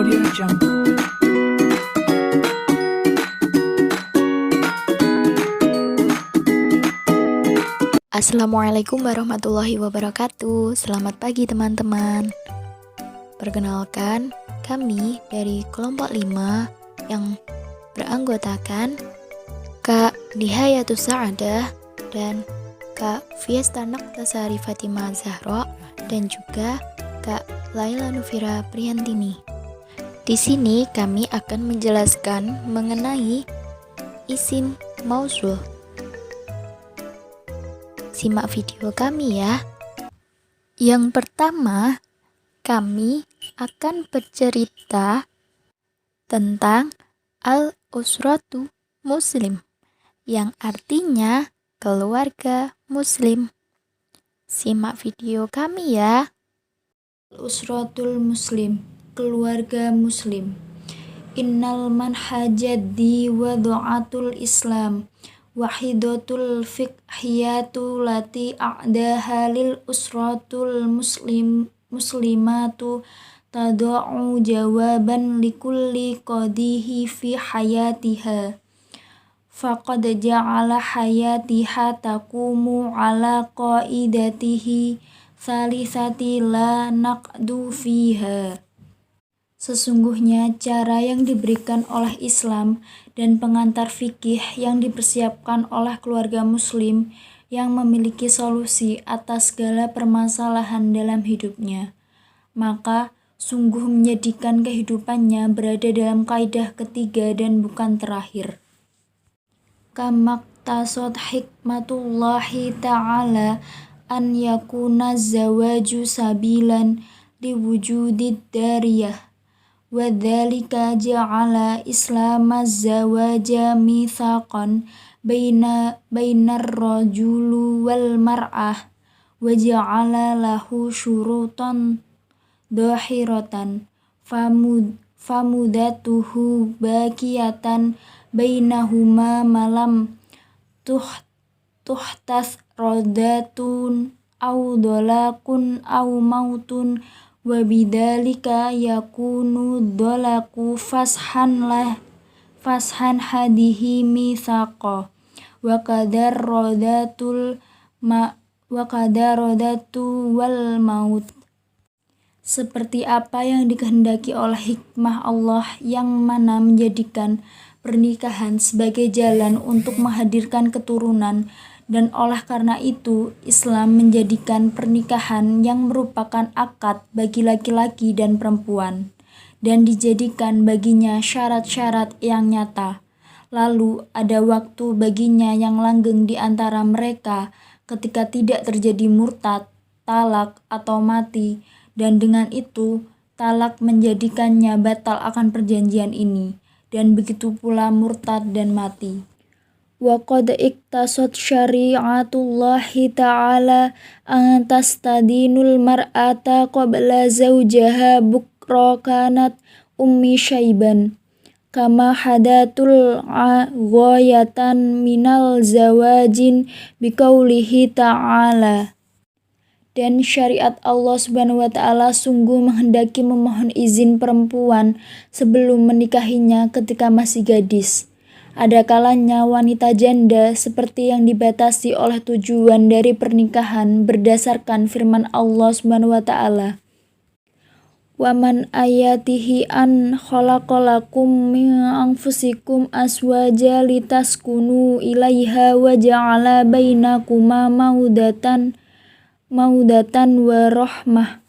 AudioJungle. Assalamualaikum warahmatullahi wabarakatuh. Selamat pagi teman-teman. Perkenalkan, kami dari kelompok 5 yang beranggotakan Kak Nihayatus Sa'adah dan Kak Fiesta Naqtasari Fatimah Zahra dan juga Kak Laila Nufira Priyantini. Di sini kami akan menjelaskan mengenai isim mausul. Simak video kami ya. Yang pertama, kami akan bercerita tentang al-usratu muslim, yang artinya keluarga muslim. Simak video kami ya. Al-usratul muslim, keluarga muslim. Innal manhajaddi wa du'atul islam wahidatul fiqhiyatu lati a'daha lil usratul muslimatu tada'u jawaban likulli qadihi fi hayatiha faqad ja'ala hayatiha taqumu ala qaidatihi salisati la naqdu fiha. Sesungguhnya cara yang diberikan oleh Islam dan pengantar fikih yang dipersiapkan oleh keluarga muslim yang memiliki solusi atas segala permasalahan dalam hidupnya, maka sungguh menjadikan kehidupannya berada dalam kaidah ketiga dan bukan terakhir. Kamaktasod hikmatullahi ta'ala an yakuna zawaju sabilan liwujudid dariyah wa dzalika ja'ala islamaz zawaja mitsaqan bainar rajulu wal mar'ah wa ja'ala lahu syurutan dhahiratan famudatuhu baqiyatan bainahuma malam tuhtas rodatun au dolakun au mautun wa bidzalika yakunu dolaku fashan hadihi mitsaqa wa qadar rodatu wal maut. Seperti apa yang dikehendaki oleh hikmah Allah yang mana menjadikan pernikahan sebagai jalan untuk menghadirkan keturunan, dan oleh karena itu Islam menjadikan pernikahan yang merupakan akad bagi laki-laki dan perempuan dan dijadikan baginya syarat-syarat yang nyata. Lalu ada waktu baginya yang langgeng di antara mereka ketika tidak terjadi murtad, talak atau mati, dan dengan itu talak menjadikannya batal akan perjanjian ini, dan begitu pula murtad dan mati. Wa qad iktasat syari'atullahi ta'ala an tastadinul mar'ata qabla zawjaha bukra kanat ummi syaiban kama hadatul ghayatan minal zawajin biqaulihi ta'ala. Dan syariat Allah Subhanahu wa ta'ala sungguh menghendaki memohon izin perempuan sebelum menikahinya ketika masih gadis. Ada kalanya wanita janda seperti yang dibatasi oleh tujuan dari pernikahan berdasarkan firman Allah Subhanahu wa ta'ala. Wa man ayatihi an khalaqalakum min anfusikum aswaja litaskunu ilaiha wa ja'ala bainakuma maudatan wa rahmah.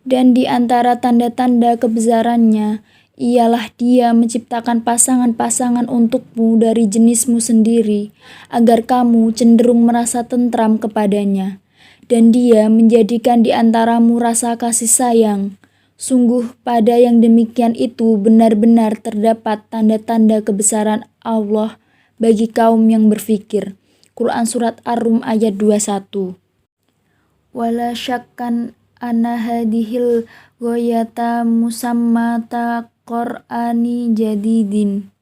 Dan di antara tanda-tanda kebesarannya ialah Dia menciptakan pasangan-pasangan untukmu dari jenismu sendiri, agar kamu cenderung merasa tentram kepadanya, dan Dia menjadikan di antaramu rasa kasih sayang. Sungguh pada yang demikian itu benar-benar terdapat tanda-tanda kebesaran Allah bagi kaum yang berfikir. Quran Surat Ar-Rum ayat 21. Wala syakkan anna hadihil ghayata musammata Qur'ani jadidin.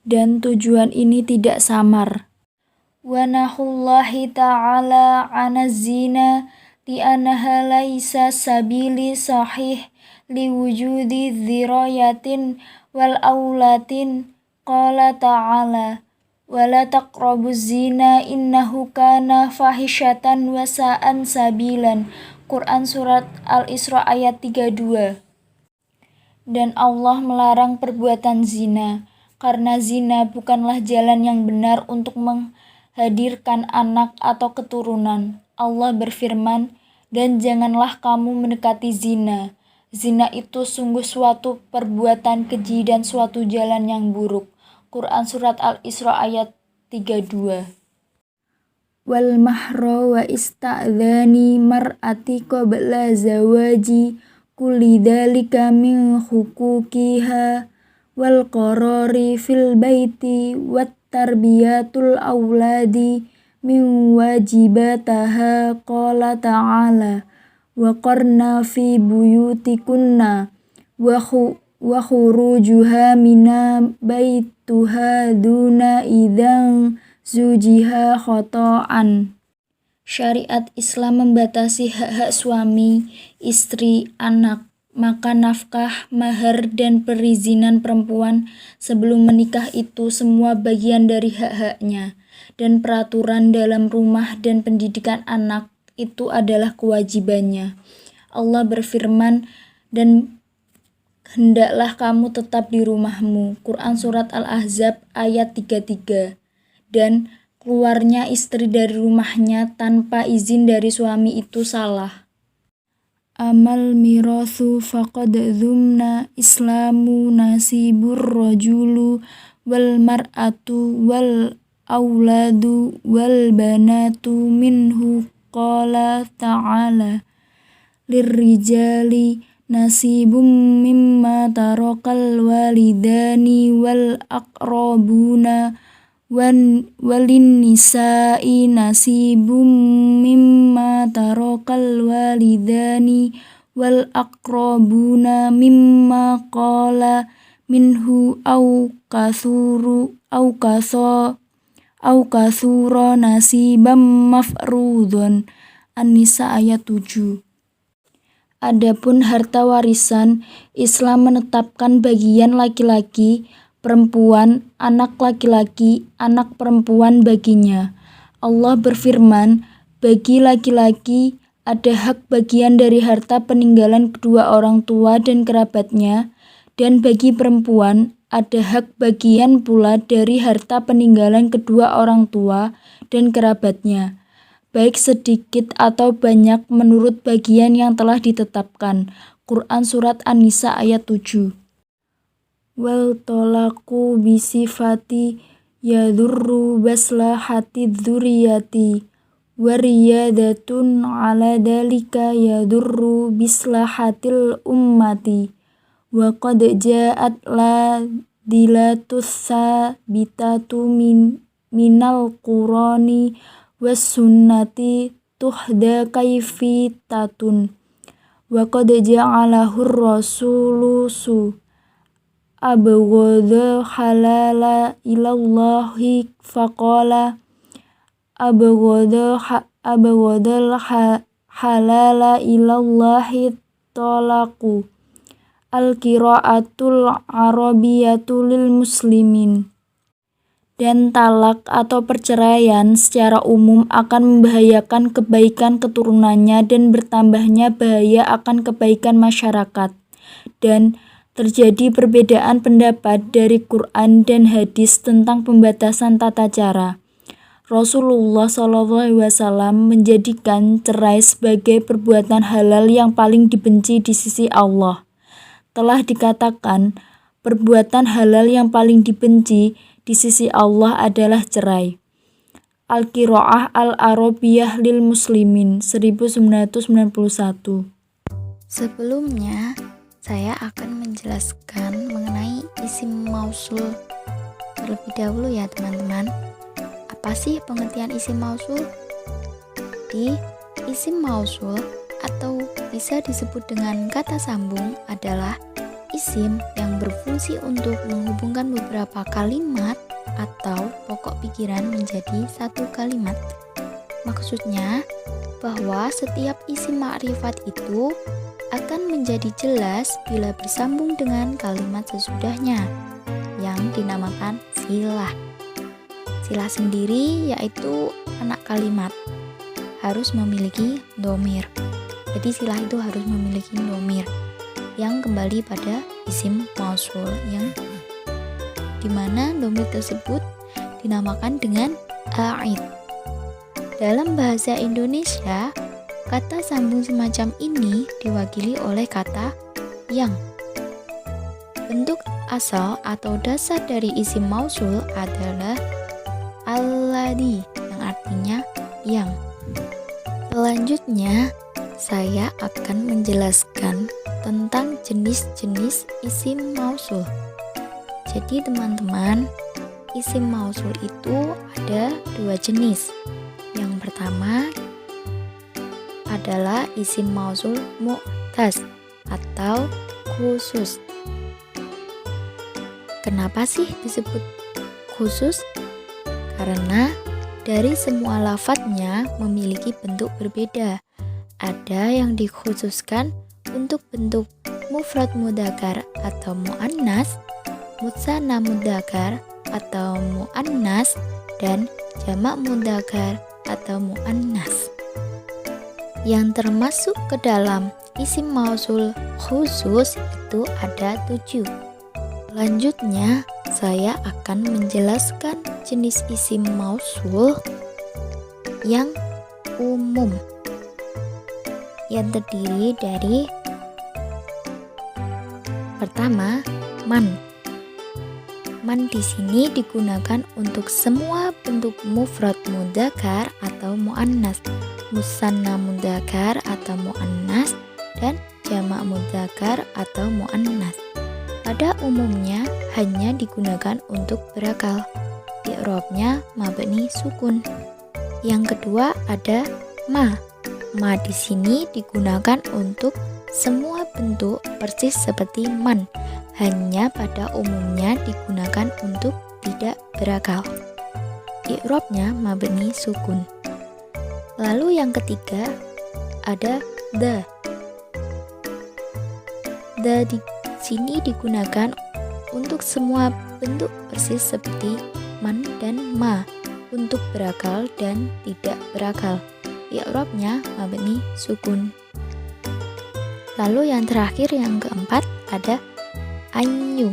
Dan tujuan ini tidak samar. Wa nahullahi ta'ala 'anaz zina li'annaha laisa sabili sahih liwujudi dzirayatin wal aulatin. Qala ta'ala wala taqrabuz zina innahu kana fahisyatan wa sa'an sabilan. Quran Surat Al-Isra ayat 32. Dan Allah melarang perbuatan zina, karena zina bukanlah jalan yang benar untuk menghadirkan anak atau keturunan. Allah berfirman, dan janganlah kamu mendekati zina. Zina itu sungguh suatu perbuatan keji dan suatu jalan yang buruk. Quran Surat Al-Isra ayat 32. Wal mahra wa ista'dzani mar'ati qabla zawaji kulli dzalika min huquqiha wal qarari fil baiti wat tarbiyatul auladi min wajibataha. Qala ta'ala wa qarna fi buyutikunna wa khurujuha mina baituha duna idzan zujiha khoto'an. Syariat Islam membatasi hak-hak suami, istri, anak, maka nafkah, mahar, dan perizinan perempuan sebelum menikah itu semua bagian dari hak-haknya, dan peraturan dalam rumah dan pendidikan anak itu adalah kewajibannya. Allah berfirman, dan hendaklah kamu tetap di rumahmu. Quran Surat Al-Ahzab ayat 33. Dan keluarnya istri dari rumahnya tanpa izin dari suami itu salah. Amal mirathu faqad dzumna islamu nasibur rajulu wal mar'atu wal auladu wal banatu minhu. Qala ta'ala lirrijali nasibum mimma tarakal walidani wal aqrabuna walin nisa'i nasibum mimma tarakal walidani wal aqrabuna mimma qala minhu au kasura nasibam mafrudun. An-Nisa ayat 7. Adapun harta warisan, Islam menetapkan bagian laki-laki, perempuan, anak laki-laki, anak perempuan baginya. Allah berfirman, bagi laki-laki ada hak bagian dari harta peninggalan kedua orang tua dan kerabatnya, dan bagi perempuan ada hak bagian pula dari harta peninggalan kedua orang tua dan kerabatnya, baik sedikit atau banyak menurut bagian yang telah ditetapkan. Quran Surat An-Nisa ayat 7. Wal tolaku bisifati yadurru baslahati dzurriyati wariyadatun ala dalika yadurru bislahatil ummati wa qad ja'at la dilatus sabitatu minal qurani was sunnati tuhda kaifitatun wa qad ja'alahur rasulusu abghadha halala ilallahi faqala abghadal halala ilallahi talaku al-qira'atul arabiyatul lil muslimin. Dan talak atau perceraian secara umum akan membahayakan kebaikan keturunannya dan bertambahnya bahaya akan kebaikan masyarakat. Dan terjadi perbedaan pendapat dari Quran dan hadis tentang pembatasan tata cara. Rasulullah SAW menjadikan cerai sebagai perbuatan halal yang paling dibenci di sisi Allah. Telah dikatakan, perbuatan halal yang paling dibenci di sisi Allah adalah cerai. Al-Qira'ah Al-Arabiyah lil Muslimin 1991. Sebelumnya, saya akan menjelaskan mengenai isim mausul terlebih dahulu ya teman-teman. Apa sih pengertian isim mausul? Di isim mausul atau bisa disebut dengan kata sambung adalah isim yang berfungsi untuk menghubungkan beberapa kalimat atau pokok pikiran menjadi satu kalimat. Maksudnya bahwa setiap isim ma'rifat itu akan menjadi jelas bila bersambung dengan kalimat sesudahnya yang dinamakan silah. Silah sendiri yaitu anak kalimat harus memiliki dhamir. Jadi silah itu harus memiliki dhamir yang kembali pada isim mausul, yang dimana dhamir tersebut dinamakan dengan a'id. Dalam bahasa Indonesia, kata sambung semacam ini diwakili oleh kata yang. Bentuk asal atau dasar dari isim mausul adalah alladhi yang artinya yang. Selanjutnya, saya akan menjelaskan tentang jenis-jenis isim mausul. Jadi teman-teman, isim mausul itu ada 2 jenis. Yang pertama adalah isim mausul mu'tas atau khusus. Kenapa sih disebut khusus? Karena dari semua lafadznya memiliki bentuk berbeda. Ada yang dikhususkan untuk bentuk mufrad mudzakkar atau muannas, mutsanna mudzakkar atau muannas, dan jamak mudzakkar atau muannas. Yang termasuk ke dalam isim mausul khusus itu ada 7. Selanjutnya, saya akan menjelaskan jenis isim mausul yang umum, yang terdiri dari pertama, man. Man di sini digunakan untuk semua bentuk mufrad mudzakkar atau muannas, musanna mudzakkar atau muannas, dan jamak mudzakkar atau muannas. Pada umumnya hanya digunakan untuk berakal. I'rabnya mabni sukun. Yang kedua ada ma. Ma di sini digunakan untuk semua bentuk persis seperti man, hanya pada umumnya digunakan untuk tidak berakal. I'rabnya mabni sukun. Lalu yang ketiga ada the. The di sini digunakan untuk semua bentuk persis seperti man dan ma, untuk berakal dan tidak berakal. I'rabnya mabni sukun. Lalu yang terakhir, yang keempat ada anyu.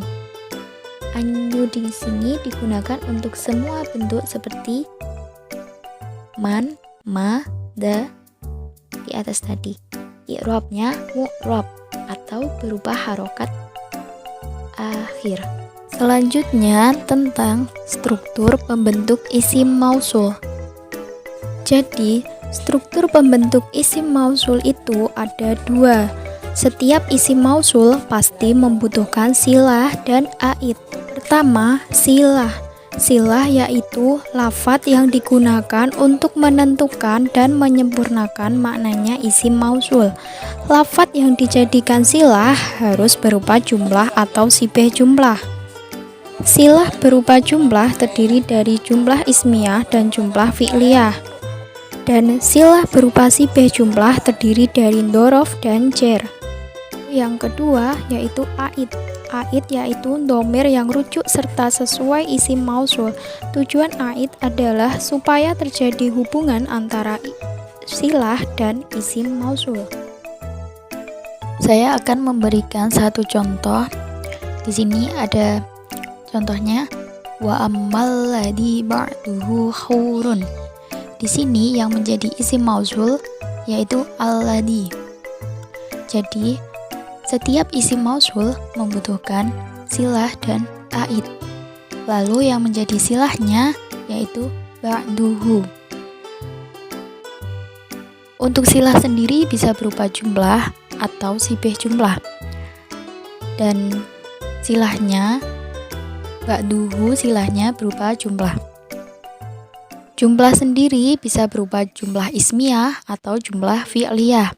Anyu di sini digunakan untuk semua bentuk seperti man, ma, da di atas tadi. I'rabnya mu'rab atau berupa harokat akhir. Selanjutnya tentang struktur pembentuk isim mausul. Jadi, struktur pembentuk isim mausul itu ada 2. Setiap isim mausul pasti membutuhkan silah dan aid. Pertama, silah. Silah yaitu lafadz yang digunakan untuk menentukan dan menyempurnakan maknanya isim mausul. Lafadz yang dijadikan silah harus berupa jumlah atau sibeh jumlah. Silah berupa jumlah terdiri dari jumlah ismiyah dan jumlah fi'liyah. Dan silah berupa sibeh jumlah terdiri dari dzaraf dan jar. Yang kedua yaitu aid. Aid yaitu dhamir yang rujuk serta sesuai isim mausul. Tujuan aid adalah supaya terjadi hubungan antara silah dan isim mausul. Saya akan memberikan satu contoh. Di sini ada contohnya, wa ammal ladzi ba'duhu khurun. Di sini yang menjadi isim mausul yaitu alladzi. Jadi setiap isim mausul membutuhkan silah dan aid. Lalu yang menjadi silahnya yaitu ba'duhu. Untuk silah sendiri bisa berupa jumlah atau sibeh jumlah. Dan silahnya ba'duhu, silahnya berupa jumlah. Jumlah sendiri bisa berupa jumlah ismiyah atau jumlah fi'liyah.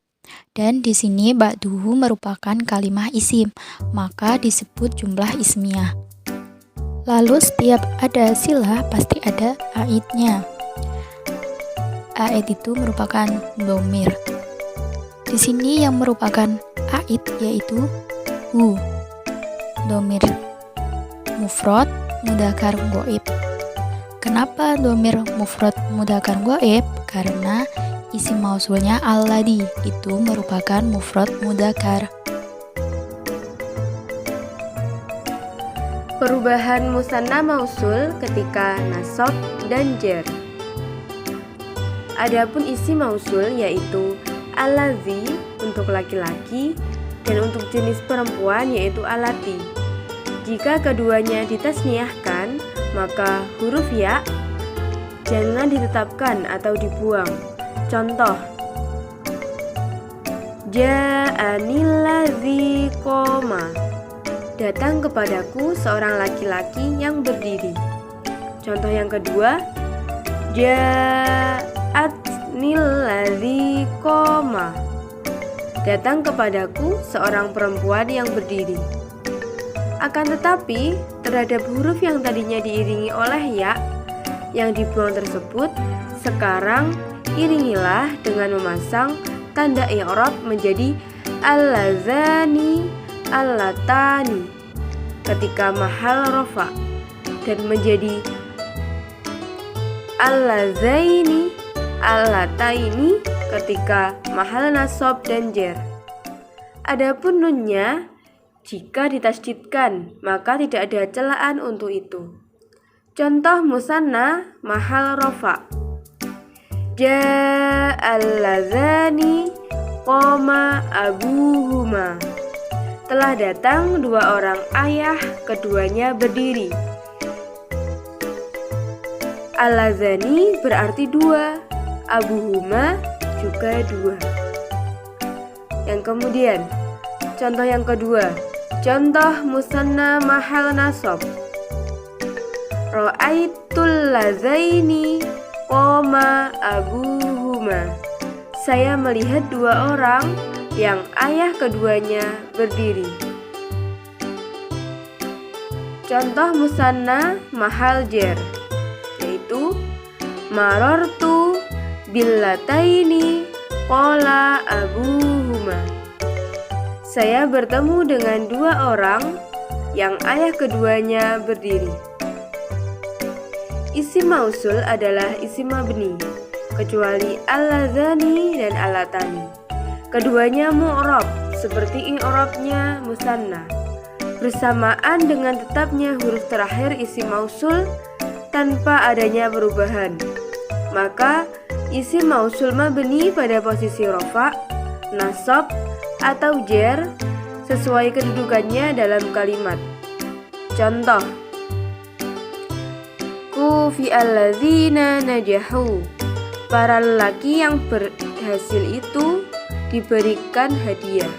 Dan di sini ba'duhu merupakan kalimah isim, maka disebut jumlah ismiyah. Lalu setiap ada silah pasti ada aidnya. Aid itu merupakan dhamir. Di sini yang merupakan aid yaitu hu, domir mufrad mudzakkar ghaib. Kenapa domir mufrad mudzakkar ghaib? Karena isim mausulnya alladzi itu merupakan mufrad mudzakkar. Perubahan musanna mausul ketika nasab dan jar. Adapun isim mausul yaitu alladzi untuk laki-laki dan untuk jenis perempuan yaitu alati. Jika keduanya ditasniahkan, maka huruf ya jangan ditetapkan atau dibuang. Contoh: Ja'anil ladzi qoma. Datang kepadaku seorang laki-laki yang berdiri. Contoh yang kedua: Ja'atnil ladzi qoma. Datang kepadaku seorang perempuan yang berdiri. Akan tetapi, terhadap huruf yang tadinya diiringi oleh ya yang dibuang tersebut, sekarang iringilah dengan memasang tanda i'rab menjadi allazani, allatani ketika mahal rafa dan menjadi allazaini, allataini ketika mahal nasab dan jar. Adapun nunnya jika ditasydidkan maka tidak ada celaan untuk itu. Contoh musanna mahal rafa: Ja'allazani qoma abuhuma. Telah datang dua orang ayah, keduanya berdiri. Allazani berarti dua, abuhuma juga dua. Yang kemudian, contoh yang kedua, contoh musanna mahal nasab: Ra'aitul lazaini qoma abuhuma. Saya melihat dua orang yang ayah keduanya berdiri. Contoh musanna mahal jar yaitu marartu billataini qala abuhuma. Saya bertemu dengan dua orang yang ayah keduanya berdiri. Isim mausul adalah isim mabni kecuali allazani dan allatani. Keduanya mu'rab seperti i'rabnya musanna, bersamaan dengan tetapnya huruf terakhir isim mausul tanpa adanya perubahan. Maka isim mausul mabni pada posisi rafa, nasab atau jar sesuai kedudukannya dalam kalimat. Contoh: Kufi alladzina najahu. Para lelaki yang berhasil itu diberikan hadiah.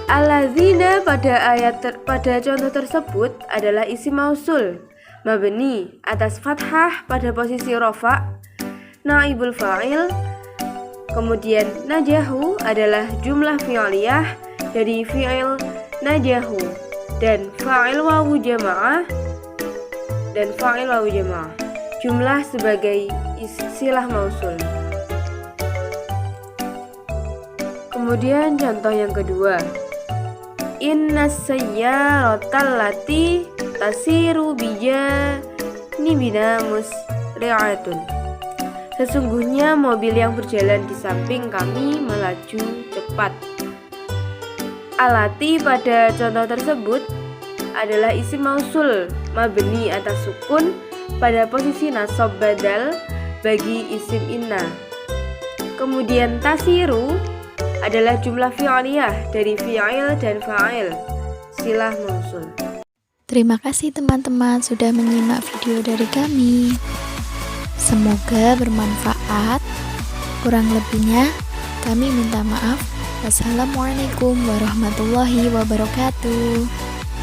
Alladzina pada contoh tersebut adalah isim mausul mabni atas fathah pada posisi rafa, naibul fa'il. Kemudian najahu adalah jumlah fi'liyah dari fi'il najahu dan fa'il wawu jamaah jumlah sebagai silah mausul. Kemudian contoh yang kedua, inna sayyaratal lati tasiru bijanibina musri'atun. Sesungguhnya mobil yang berjalan di samping kami melaju cepat. Alati pada contoh tersebut adalah isim mausul mabni atas sukun pada posisi nasab badal bagi isim inna. Kemudian tasiru adalah jumlah fi'liyah dari fi'il dan fa'il, silah mausul. Terima kasih teman-teman sudah menyimak video dari kami. Semoga bermanfaat. Kurang lebihnya kami minta maaf. Wassalamualaikum warahmatullahi wabarakatuh.